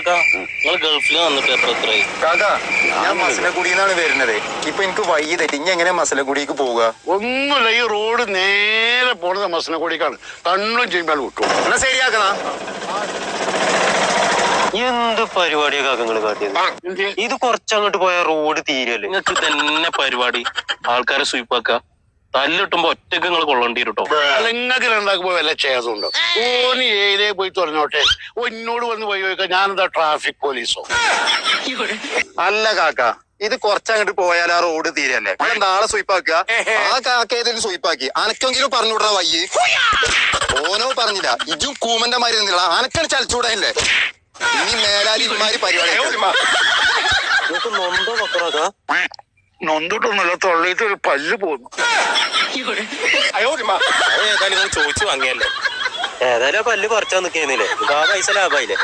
നിങ്ങൾ ഗൾഫിൽ വന്നിട്ട് എത്രയായി? കാക്ക ഞാൻ മസനഗുഡിന്നാണ് വരുന്നത്. ഇപ്പൊ എനിക്ക് വൈകി തെറ്റി ഇനി എങ്ങനെ മസനഗുഡിക്ക് പോവുക? ഒന്നുമില്ല, ഈ റോഡ് നേരെ പോണത് മസനഗുഡിക്കാണ്. കണ്ണും ചെയ്യുമ്പോൾ വിട്ടു. എന്നാ ശരിയാക്കണ. എന്ത് പരിപാടിയൊക്കെ നിങ്ങള് കാട്ടിയത്? ഇത് കുറച്ചങ്ങോട്ട് പോയ റോഡ് തീരല്ലേ? നിങ്ങൾക്ക് തന്നെ പരിപാടി ആൾക്കാരെ സ്വീപ്പാക്ക. തല്ലിട്ടുമ്പോ ഒറ്റക്ക് നിങ്ങൾ കൊള്ളേണ്ടി വരും കേട്ടോ. നിങ്ങൾക്ക് രണ്ടാക്കുമ്പോ വല്ല ഛേദമുണ്ടോ? ഓന് ഏരിയയിൽ പോയി തുറന്നോട്ടെ. എന്നോട് വന്ന് പോയി ചോദിക്കാം ഞാനെന്താ ട്രാഫിക് പോലീസോ? അല്ല കാക്ക, ഇത് കുറച്ചങ്ങോട്ട് പോയാൽ ആ റോഡ് തീരല്ലേ? എന്താ ആളെ സ്വീപ്പാക്കുക? ആ കാക്ക ഏതെങ്കിലും സ്വീപ്പാക്കി അനക്കെങ്കിലും പറഞ്ഞു വിടണ വയ്യേ. ഓനോ പറഞ്ഞില്ല, ഇജും കൂമന്റെ മാതിരി നിന്നില്ല. അനക്കാണ് ചലച്ചൂടല്ലേ? ഇനി മേലാലി ഇമാരി പരിപാടി നൊന്തോ മക്കളാ? നൊന്തിട്ടൊന്നുമില്ല, തൊള്ളിയിട്ട് ഒരു പല്ല് പോന്നു. ഏതായാലും ചോദിച്ചു വാങ്ങിയല്ലേ. ഏതായാലും പല്ല് പറിച്ചാൽ നിൽക്കുന്നില്ലേ? ആ പൈസ ലാഭമായില്ലേ?